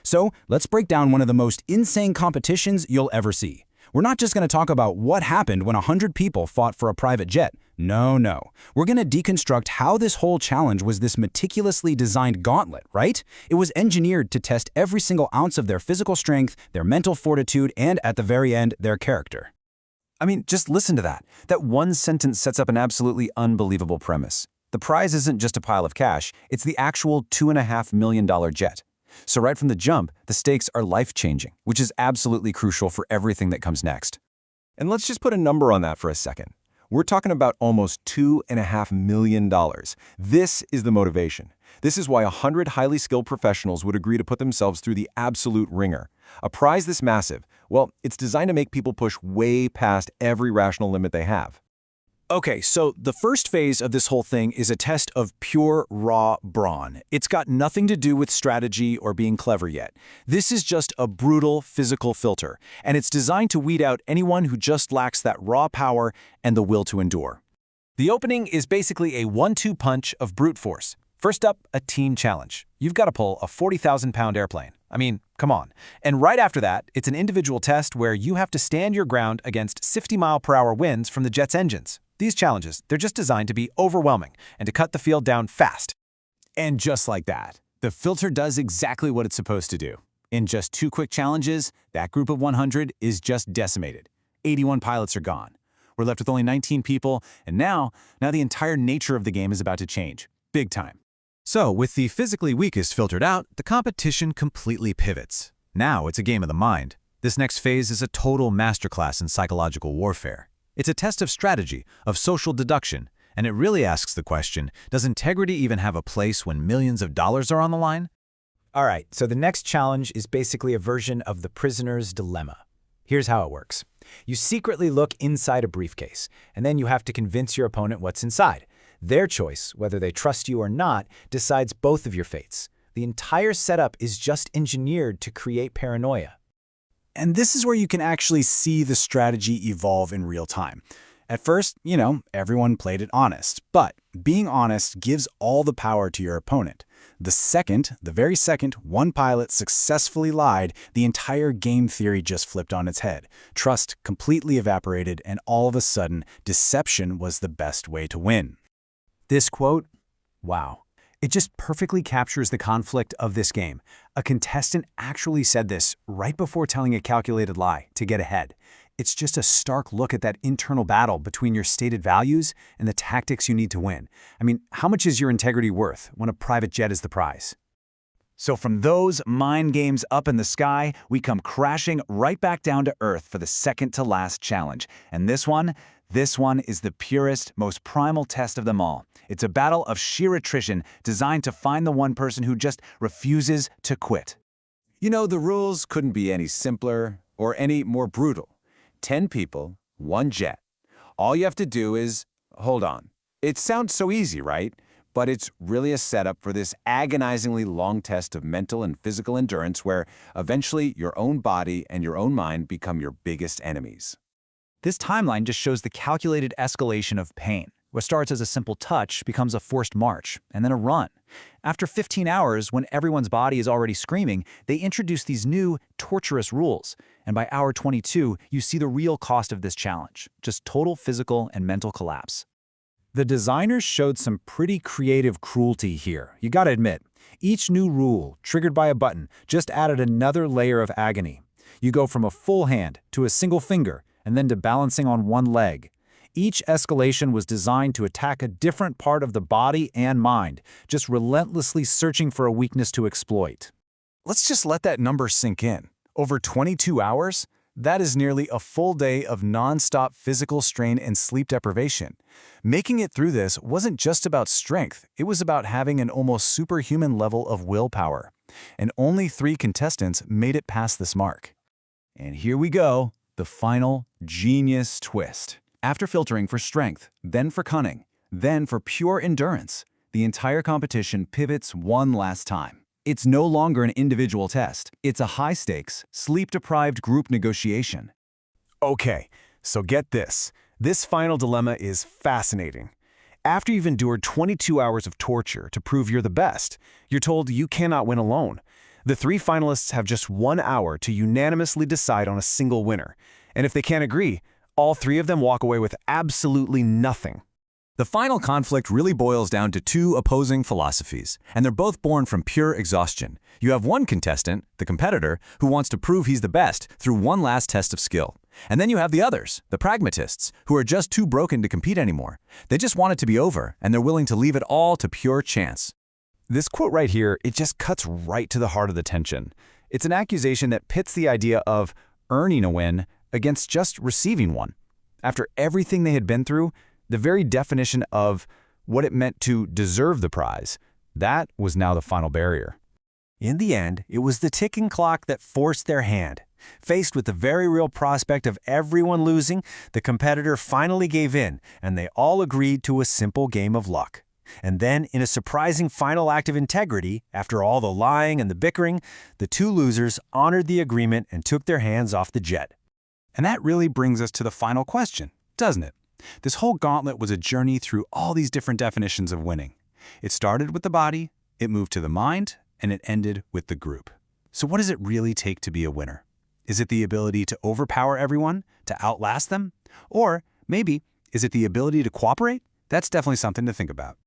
So let's break down one of the most insane competitions you'll ever see. We're not just going to talk about what happened when 100 people fought for a private jet. No. We're going to deconstruct how this whole challenge was this meticulously designed gauntlet, right? It was engineered to test every single ounce of their physical strength, their mental fortitude, and at the very end, their character. I mean, just listen to that. That one sentence sets up an absolutely unbelievable premise. The prize isn't just a pile of cash, it's the actual $2.5 million jet. So right from the jump, the stakes are life-changing, which is absolutely crucial for everything that comes next. And let's just put a number on that for a second. We're talking about almost $2.5 million. This is the motivation. This is why 100 highly skilled professionals would agree to put themselves through the absolute ringer. A prize this massive, well, it's designed to make people push way past every rational limit they have. Okay, so the first phase of this whole thing is a test of pure, raw brawn. It's got nothing to do with strategy or being clever yet. This is just a brutal physical filter, and it's designed to weed out anyone who just lacks that raw power and the will to endure. The opening is basically a 1-2 punch of brute force. First up, a team challenge. You've got to pull a 40,000-pound airplane. I mean, come on. And right after that, it's an individual test where you have to stand your ground against 60-mile-per-hour winds from the jet's engines. These challenges, they're just designed to be overwhelming and to cut the field down fast. And just like that, the filter does exactly what it's supposed to do. In just 2 quick challenges, that group of 100 is just decimated. 81 pilots are gone. We're left with only 19 people, and now the entire nature of the game is about to change. Big time. So, with the physically weakest filtered out, the competition completely pivots. Now it's a game of the mind. This next phase is a total masterclass in psychological warfare. It's a test of strategy, of social deduction, and it really asks the question, does integrity even have a place when millions of dollars are on the line? All right, so the next challenge is basically a version of the prisoner's dilemma. Here's how it works. You secretly look inside a briefcase, and then you have to convince your opponent what's inside. Their choice, whether they trust you or not, decides both of your fates. The entire setup is just engineered to create paranoia. And this is where you can actually see the strategy evolve in real time. At first, everyone played it honest, but being honest gives all the power to your opponent. The very second, one pilot successfully lied, the entire game theory just flipped on its head. Trust completely evaporated, and all of a sudden, deception was the best way to win. This quote, wow. It just perfectly captures the conflict of this game. A contestant actually said this right before telling a calculated lie to get ahead. It's just a stark look at that internal battle between your stated values and the tactics you need to win. I mean, how much is your integrity worth when a private jet is the prize? So from those mind games up in the sky, we come crashing right back down to earth for the second to last challenge. And this one is the purest, most primal test of them all. It's a battle of sheer attrition designed to find the one person who just refuses to quit. The rules couldn't be any simpler or any more brutal. 10 people, 1 jet. All you have to do is, hold on. It sounds so easy, right? But it's really a setup for this agonizingly long test of mental and physical endurance where eventually your own body and your own mind become your biggest enemies. This timeline just shows the calculated escalation of pain. What starts as a simple touch becomes a forced march, and then a run. After 15 hours, when everyone's body is already screaming, they introduce these new, torturous rules. And by hour 22, you see the real cost of this challenge, just total physical and mental collapse. The designers showed some pretty creative cruelty here, you gotta admit. Each new rule, triggered by a button, just added another layer of agony. You go from a full hand to a single finger, and then to balancing on one leg. Each escalation was designed to attack a different part of the body and mind, just relentlessly searching for a weakness to exploit. Let's just let that number sink in. Over 22 hours? That is nearly a full day of non-stop physical strain and sleep deprivation. Making it through this wasn't just about strength, it was about having an almost superhuman level of willpower. And only 3 contestants made it past this mark. And here we go, the final genius twist. After filtering for strength, then for cunning, then for pure endurance, the entire competition pivots one last time. It's no longer an individual test. It's a high-stakes, sleep-deprived group negotiation. Okay, so get this. This final dilemma is fascinating. After you've endured 22 hours of torture to prove you're the best, you're told you cannot win alone. The three finalists have just 1 hour to unanimously decide on a single winner. And if they can't agree, all three of them walk away with absolutely nothing. The final conflict really boils down to two opposing philosophies, and they're both born from pure exhaustion. You have one contestant, the competitor, who wants to prove he's the best through one last test of skill. And then you have the others, the pragmatists, who are just too broken to compete anymore. They just want it to be over, and they're willing to leave it all to pure chance. This quote right here, it just cuts right to the heart of the tension. It's an accusation that pits the idea of earning a win against just receiving one. After everything they had been through, the very definition of what it meant to deserve the prize, that was now the final barrier. In the end, it was the ticking clock that forced their hand. Faced with the very real prospect of everyone losing, the competitor finally gave in, and they all agreed to a simple game of luck. And then, in a surprising final act of integrity, after all the lying and the bickering, the two losers honored the agreement and took their hands off the jet. And that really brings us to the final question, doesn't it? This whole gauntlet was a journey through all these different definitions of winning. It started with the body, it moved to the mind, and it ended with the group. So what does it really take to be a winner? Is it the ability to overpower everyone, to outlast them? Or maybe, is it the ability to cooperate? That's definitely something to think about.